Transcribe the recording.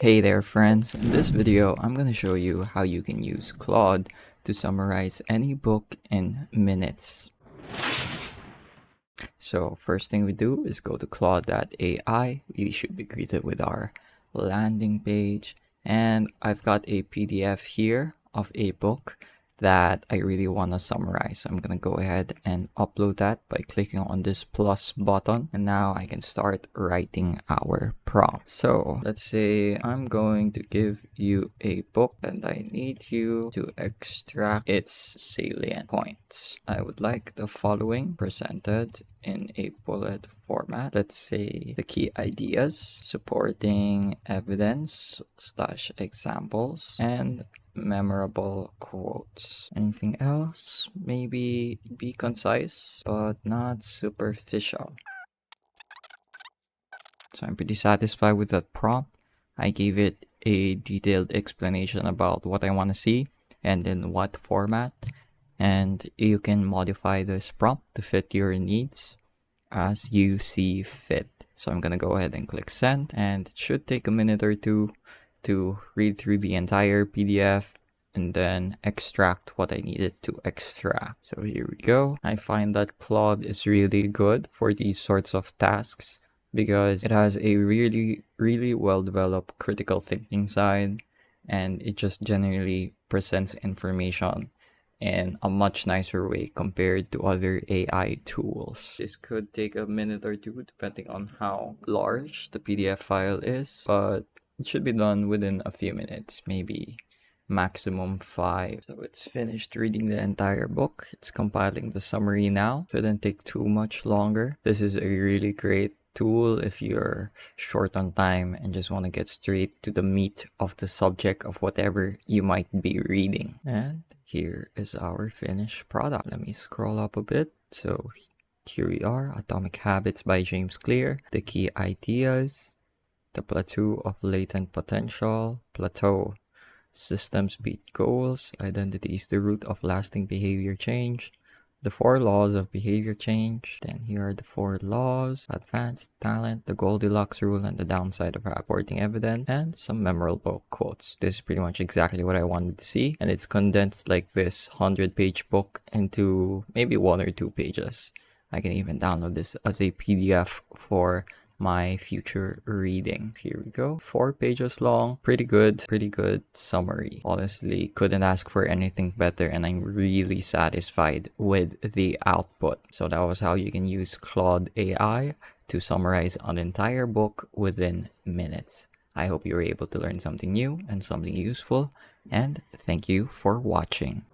Hey there friends, in this video I'm going to show you how you can use Claude to summarize any book in minutes. So first thing we do is go to Claude AI. We should be greeted with our landing page, and I've got a PDF here of a book that I really want to summarize. I'm going to go ahead and upload that by clicking on this plus button, and now I can start writing our prompt. So let's say I'm going to give you a book and I need you to extract its salient points. I would like the following presented in a bullet format. Let's say the key ideas, supporting evidence slash examples, and memorable quotes. Anything else? Maybe be concise but not superficial. So I'm pretty satisfied with that prompt. I gave it a detailed explanation about what I want to see and in what format, and you can modify this prompt to fit your needs as you see fit. So I'm gonna go ahead and click send, and it should take a minute or two to read through the entire PDF and then extract what I needed to extract. So here we go. I find that Claude is really good for these sorts of tasks because it has a really well developed critical thinking side, and it just generally presents information in a much nicer way compared to other AI tools. This could take a minute or two depending on how large the PDF file is, but it should be done within a few minutes, maybe maximum 5. So it's finished reading the entire book. It's compiling the summary now. Shouldn't take too much longer. This is a really great tool if you're short on time and just want to get straight to the meat of the subject of whatever you might be reading. And here is our finished product. Let me scroll up a bit. So here we are, Atomic Habits by James Clear, the key ideas, the plateau of latent potential, plateau, systems beat goals, identity is the root of lasting behavior change, the 4 laws of behavior change. Then here are the 4 laws: advanced talent, the Goldilocks rule, and the downside of reporting evidence, and some memorable quotes. This is pretty much exactly what I wanted to see, and it's condensed like this 100-page book into maybe 1 or 2 pages. I can even download this as a PDF for my future reading. Here we go. 4 pages long. Pretty good summary. Honestly, couldn't ask for anything better, and I'm really satisfied with the output. So that was how you can use Claude AI to summarize an entire book within minutes. I hope you were able to learn something new and something useful, and thank you for watching.